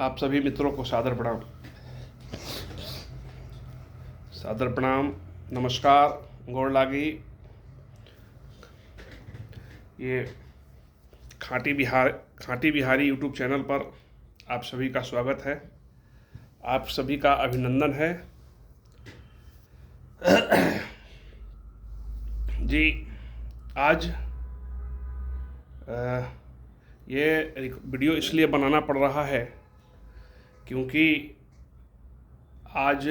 आप सभी मित्रों को सादर प्रणाम। सादर प्रणाम, नमस्कार, गोड़ लागी। ये खाटी बिहारी यूट्यूब चैनल पर आप सभी का स्वागत है, आप सभी का अभिनंदन है। जी, आज ये वीडियो इसलिए बनाना पड़ रहा है क्योंकि आज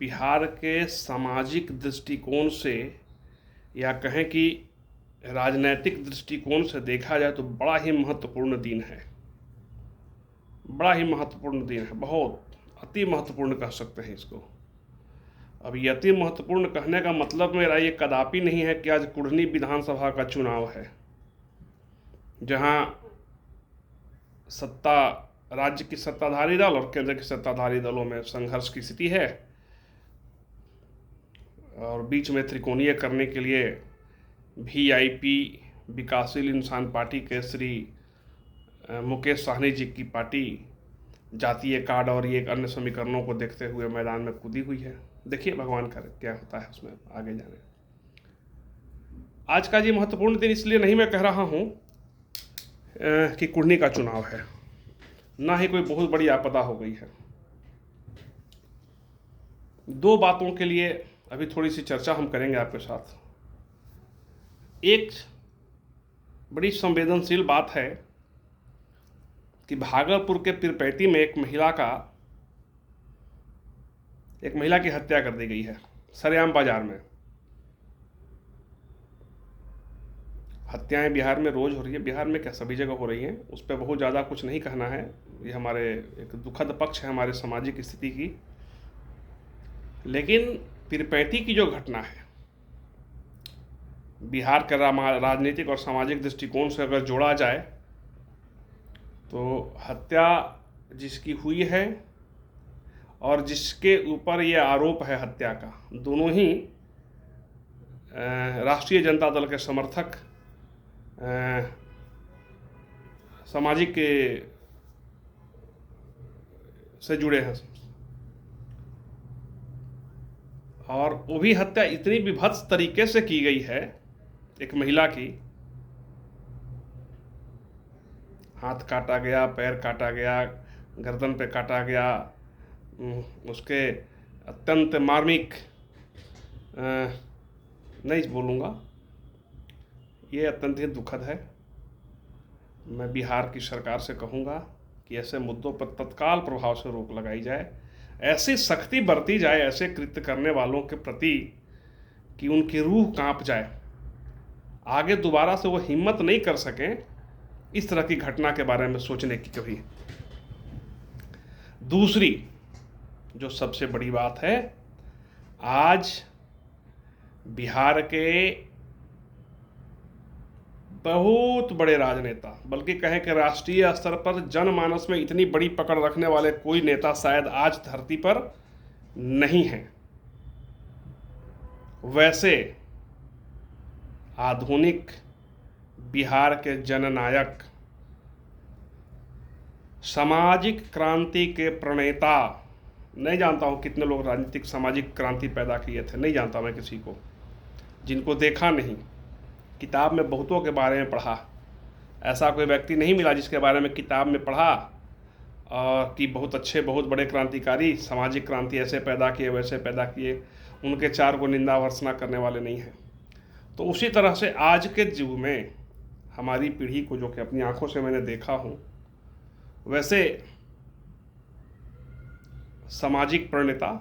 बिहार के सामाजिक दृष्टिकोण से या कहें कि राजनैतिक दृष्टिकोण से देखा जाए तो बड़ा ही महत्वपूर्ण दिन है। बड़ा ही महत्वपूर्ण दिन है, बहुत अति महत्वपूर्ण कह सकते हैं इसको। अब ये अति महत्वपूर्ण कहने का मतलब मेरा ये कदापि नहीं है कि आज कुढ़नी विधानसभा का चुनाव है, जहां राज्य की सत्ताधारी दल और केंद्र के सत्ताधारी दलों में संघर्ष की स्थिति है और बीच में त्रिकोणीय करने के लिए वीआईपी विकासशील इंसान पार्टी के श्री मुकेश सहनी जी की पार्टी जातीय कार्ड और ये अन्य समीकरणों को देखते हुए मैदान में कूदी हुई है। देखिए भगवान करे क्या होता है उसमें आगे जाने। आज का ये महत्वपूर्ण दिन इसलिए नहीं मैं कह रहा हूँ कि कुढ़नी का चुनाव है, ना ही कोई बहुत बड़ी आपदा हो गई है। दो बातों के लिए अभी थोड़ी सी चर्चा हम करेंगे आपके साथ। एक बड़ी संवेदनशील बात है कि भागलपुर के पीरपैंती में एक महिला की हत्या कर दी गई है सरेआम बाजार में। हत्याएं बिहार में रोज हो रही है, बिहार में क्या सभी जगह हो रही हैं, उस पर बहुत ज़्यादा कुछ नहीं कहना है। ये हमारे एक दुखद पक्ष है हमारे सामाजिक स्थिति की। लेकिन पीरपैंती की जो घटना है, बिहार के राजनीतिक और सामाजिक दृष्टिकोण से अगर जोड़ा जाए तो हत्या जिसकी हुई है और जिसके ऊपर ये आरोप है हत्या का, दोनों ही राष्ट्रीय जनता दल के समर्थक सामाजिक से जुड़े हैं और वो भी हत्या इतनी विभत्स तरीके से की गई है। एक महिला की हाथ काटा गया, पैर काटा गया, गर्दन पे काटा गया, उसके अत्यंत मार्मिक नहीं बोलूँगा, ये अत्यंत ही दुखद है। मैं बिहार की सरकार से कहूँगा कि ऐसे मुद्दों पर तत्काल प्रभाव से रोक लगाई जाए, ऐसी सख्ती बरती जाए ऐसे कृत्य करने वालों के प्रति कि उनकी रूह कांप जाए, आगे दोबारा से वो हिम्मत नहीं कर सकें इस तरह की घटना के बारे में सोचने की कभी। दूसरी जो सबसे बड़ी बात है, आज बिहार के बहुत बड़े राजनेता, बल्कि कहें कि राष्ट्रीय स्तर पर जनमानस में इतनी बड़ी पकड़ रखने वाले कोई नेता शायद आज धरती पर नहीं है। वैसे आधुनिक बिहार के जननायक, सामाजिक क्रांति के प्रणेता, नहीं जानता हूं कितने लोग राजनीतिक सामाजिक क्रांति पैदा किए थे, नहीं जानता मैं किसी को, जिनको देखा नहीं, किताब में बहुतों के बारे में पढ़ा, ऐसा कोई व्यक्ति नहीं मिला जिसके बारे में किताब में पढ़ा और कि बहुत अच्छे बहुत बड़े क्रांतिकारी, सामाजिक क्रांति ऐसे पैदा किए वैसे पैदा किए, उनके चार को निंदा वर्षना करने वाले नहीं हैं। तो उसी तरह से आज के युग में हमारी पीढ़ी को, जो कि अपनी आंखों से मैंने देखा हूँ, वैसे सामाजिक प्रणेता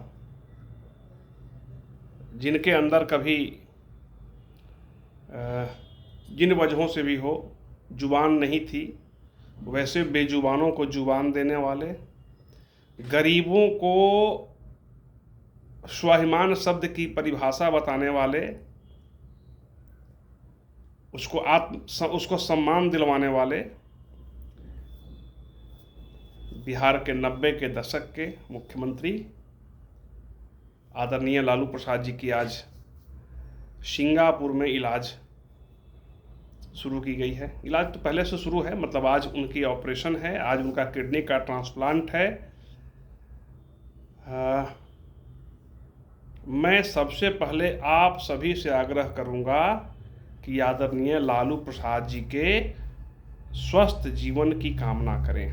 जिनके अंदर कभी जिन वजहों से भी हो जुबान नहीं थी, वैसे बेजुबानों को जुबान देने वाले, गरीबों को स्वाभिमान शब्द की परिभाषा बताने वाले, उसको सम्मान दिलवाने वाले, बिहार के 90 के दशक के मुख्यमंत्री आदरणीय लालू प्रसाद जी की आज सिंगापुर में इलाज शुरू की गई है। इलाज तो पहले से शुरू है, मतलब आज उनकी ऑपरेशन है, आज उनका किडनी का ट्रांसप्लांट है। मैं सबसे पहले आप सभी से आग्रह करूंगा कि आदरणीय लालू प्रसाद जी के स्वस्थ जीवन की कामना करें।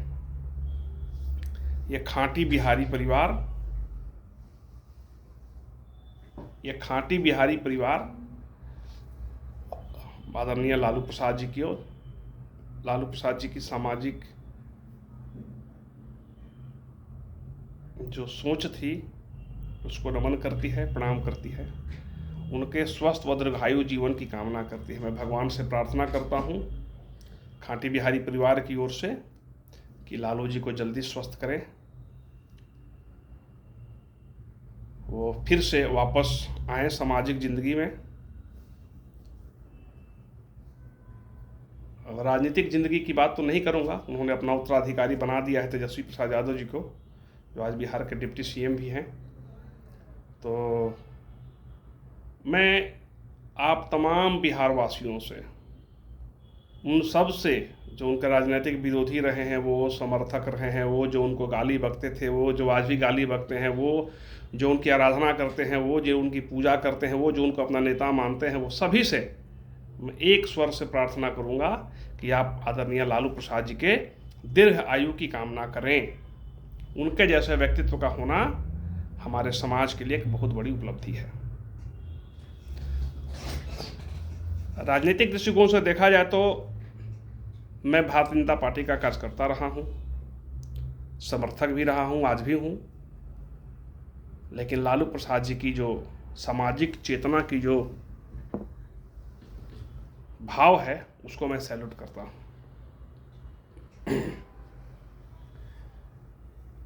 ये खाँटी बिहारी परिवार, ये खाँटी बिहारी परिवार आदरणीय लालू प्रसाद जी की ओर, लालू प्रसाद जी की सामाजिक जो सोच थी उसको नमन करती है, प्रणाम करती है। उनके स्वस्थ व दीर्घायु जीवन की कामना करती है। मैं भगवान से प्रार्थना करता हूँ खाँटी बिहारी परिवार की ओर से कि लालू जी को जल्दी स्वस्थ करें, वो फिर से वापस आए सामाजिक जिंदगी में। राजनीतिक जिंदगी की बात तो नहीं करूंगा, उन्होंने अपना उत्तराधिकारी बना दिया है तेजस्वी प्रसाद यादव जी को, जो आज बिहार के डिप्टी सीएम भी हैं। तो मैं आप तमाम बिहार वासियों से, उन सब से जो उनके राजनीतिक विरोधी रहे हैं, वो समर्थक रहे हैं, वो जो उनको गाली बकते थे, वो जो आज भी गाली बकते हैं, वो जो उनकी आराधना करते हैं, वो जो उनकी पूजा करते हैं, वो जो उनको अपना नेता मानते हैं, वो सभी से मैं एक स्वर से प्रार्थना करूंगा कि आप आदरणीय लालू प्रसाद जी के दीर्घ आयु की कामना करें। उनके जैसे व्यक्तित्व का होना हमारे समाज के लिए एक बहुत बड़ी उपलब्धि है। राजनीतिक दृष्टिकोण से देखा जाए तो मैं भारतीय जनता पार्टी का कार्यकर्ता रहा हूं, समर्थक भी रहा हूं, आज भी हूं। लेकिन लालू प्रसाद जी की जो सामाजिक चेतना की जो भाव है उसको मैं सैल्यूट करता हूं।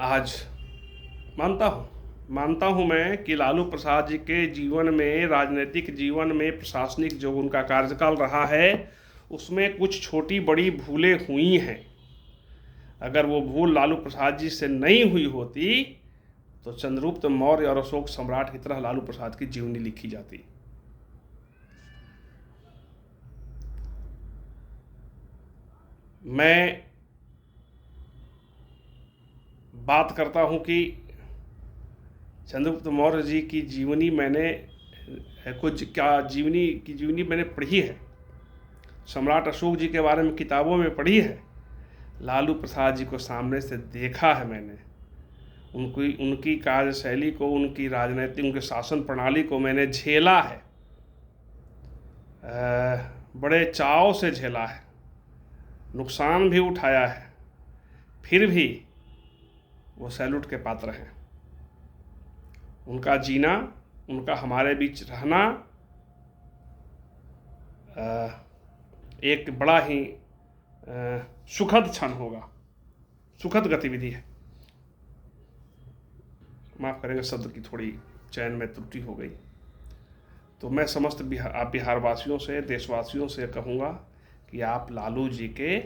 आज मानता हूं मैं कि लालू प्रसाद जी के जीवन में, राजनीतिक जीवन में, प्रशासनिक जो उनका कार्यकाल रहा है उसमें कुछ छोटी बड़ी भूलें हुई हैं। अगर वो भूल लालू प्रसाद जी से नहीं हुई होती तो चंद्रगुप्त मौर्य और अशोक सम्राट की तरह लालू प्रसाद की जीवनी लिखी जाती। मैं बात करता हूं कि चंद्रगुप्त मौर्य जी की जीवनी मैंने जीवनी मैंने पढ़ी है, सम्राट अशोक जी के बारे में किताबों में पढ़ी है, लालू प्रसाद जी को सामने से देखा है मैंने, उनकी कार्यशैली को, उनकी राजनीतिक, उनके शासन प्रणाली को मैंने झेला है, बड़े चाव से झेला है, नुकसान भी उठाया है, फिर भी वो सैल्यूट के पात्र हैं। उनका जीना, उनका हमारे बीच रहना एक बड़ा ही सुखद क्षण होगा, सुखद गतिविधि है। माफ़ करेंगे, शब्द की थोड़ी चयन में त्रुटि हो गई। तो मैं समस्त बिहार वासियों से, देशवासियों से कहूँगा कि आप लालू जी के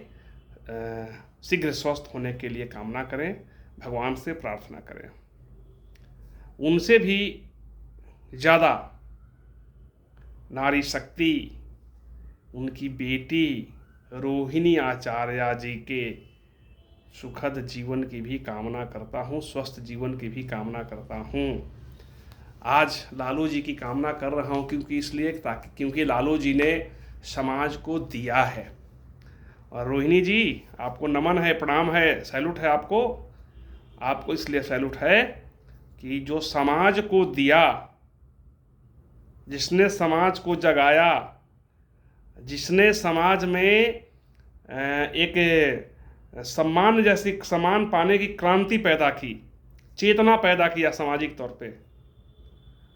शीघ्र स्वस्थ होने के लिए कामना करें, भगवान से प्रार्थना करें। उनसे भी ज़्यादा नारी शक्ति उनकी बेटी रोहिणी आचार्य जी के सुखद जीवन की भी कामना करता हूँ, स्वस्थ जीवन की भी कामना करता हूँ। आज लालू जी की कामना कर रहा हूँ क्योंकि लालू जी ने समाज को दिया है। और रोहिणी जी, आपको नमन है, प्रणाम है, सैल्यूट है आपको इसलिए सैल्यूट है कि जो समाज को दिया, जिसने समाज को जगाया, जिसने समाज में एक सम्मान जैसी, सम्मान पाने की क्रांति पैदा की, चेतना पैदा किया सामाजिक तौर पे,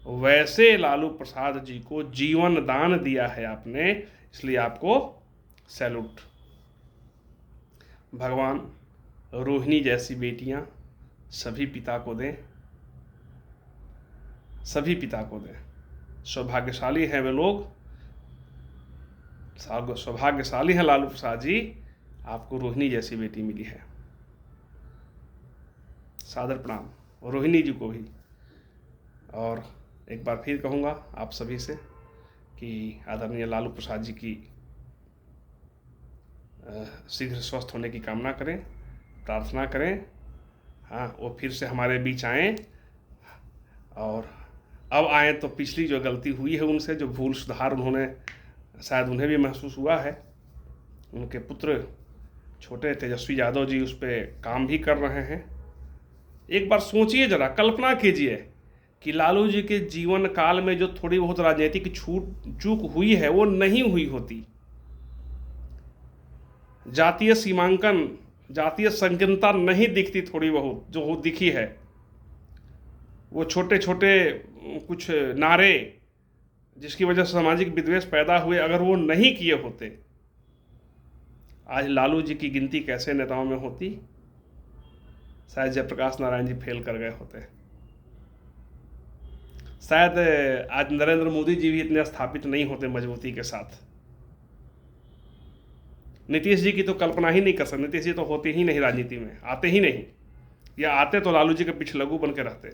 वैसे लालू प्रसाद जी को जीवन दान दिया है आपने, इसलिए आपको सैल्यूट। भगवान रोहिणी जैसी बेटियां सभी पिता को दें, सभी पिता को दें। सौभाग्यशाली हैं वे लोग, सौभाग्यशाली हैं लालू प्रसाद जी, आपको रोहिणी जैसी बेटी मिली है। सादर प्रणाम रोहिणी जी को भी। और एक बार फिर कहूँगा आप सभी से कि आदरणीय लालू प्रसाद जी की शीघ्र स्वस्थ होने की कामना करें, प्रार्थना करें। हाँ, वो फिर से हमारे बीच आएँ, और अब आए तो पिछली जो गलती हुई है उनसे, जो भूल सुधार उन्होंने, शायद उन्हें भी महसूस हुआ है। उनके पुत्र छोटे तेजस्वी यादव जी उस पर काम भी कर रहे हैं। एक बार सोचिए जरा, कल्पना कीजिए कि लालू जी के जीवन काल में जो थोड़ी बहुत राजनीतिक चूक हुई है वो नहीं हुई होती। जातीय सीमांकन, जातीय संकीर्णता नहीं दिखती, थोड़ी बहुत जो दिखी है, वो छोटे छोटे कुछ नारे जिसकी वजह से सामाजिक विद्वेष पैदा हुए, अगर वो नहीं किए होते, आज लालू जी की गिनती कैसे नेताओं में होती? शायद जयप्रकाश नारायण जी फेल कर गए होते। शायद आज नरेंद्र मोदी जी भी इतने स्थापित नहीं होते मजबूती के साथ। नीतीश जी की तो कल्पना ही नहीं कर सकते। नीतीश जी तो होते ही नहीं राजनीति में, आते ही नहीं, या आते तो लालू जी के पीछे लघु बन के रहते।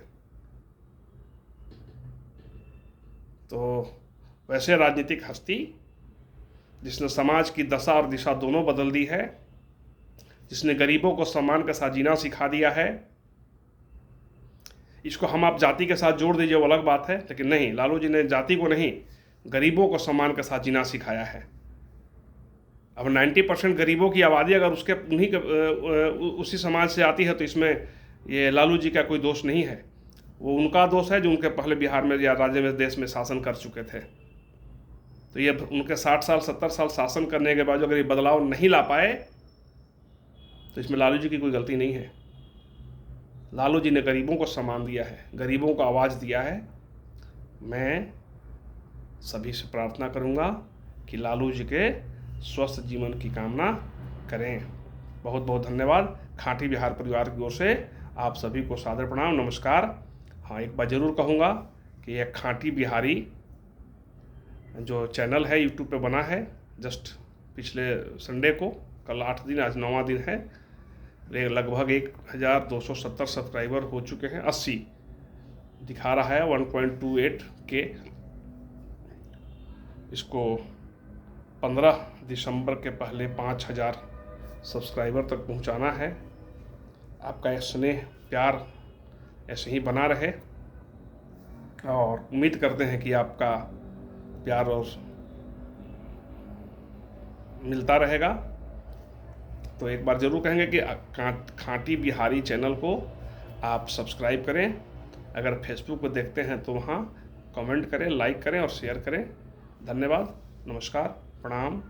तो वैसे राजनीतिक हस्ती जिसने समाज की दशा और दिशा दोनों बदल दी है, जिसने गरीबों को सम्मान के साथ जीना सिखा दिया है, इसको हम आप जाति के साथ जोड़ दीजिए वो अलग बात है, लेकिन नहीं, लालू जी ने जाति को नहीं, गरीबों को सम्मान के साथ जीना सिखाया है। अब 90% गरीबों की आबादी अगर उसके उसी समाज से आती है तो इसमें ये लालू जी का कोई दोष नहीं है। वो उनका दोष है जो उनके पहले बिहार में या राज्य में, देश में शासन कर चुके थे। तो ये उनके 60 साल 70 साल शासन करने के बाद अगर ये बदलाव नहीं ला पाए तो इसमें लालू जी की कोई गलती नहीं है। लालू जी ने गरीबों को सम्मान दिया है, गरीबों को आवाज़ दिया है। मैं सभी से प्रार्थना करूंगा कि लालू जी के स्वस्थ जीवन की कामना करें। बहुत बहुत धन्यवाद। खांटी बिहार परिवार की ओर से आप सभी को सादर प्रणाम, नमस्कार। हाँ, एक बार ज़रूर कहूँगा कि यह खांटी बिहारी जो चैनल है यूट्यूब पे बना है, जस्ट पिछले संडे को, कल 8 दिन, आज 9वां दिन है। लगभग 1270 सब्सक्राइबर हो चुके हैं। 80 दिखा रहा है, 1.28 के। इसको 15 दिसंबर के पहले 5000 सब्सक्राइबर तक पहुंचाना है। आपका स्नेह प्यार ऐसे ही बना रहे, और उम्मीद करते हैं कि आपका प्यार और मिलता रहेगा। तो एक बार ज़रूर कहेंगे कि खांटी बिहारी चैनल को आप सब्सक्राइब करें। अगर फेसबुक पर देखते हैं तो वहाँ कमेंट करें, लाइक करें और शेयर करें। धन्यवाद, नमस्कार, प्रणाम।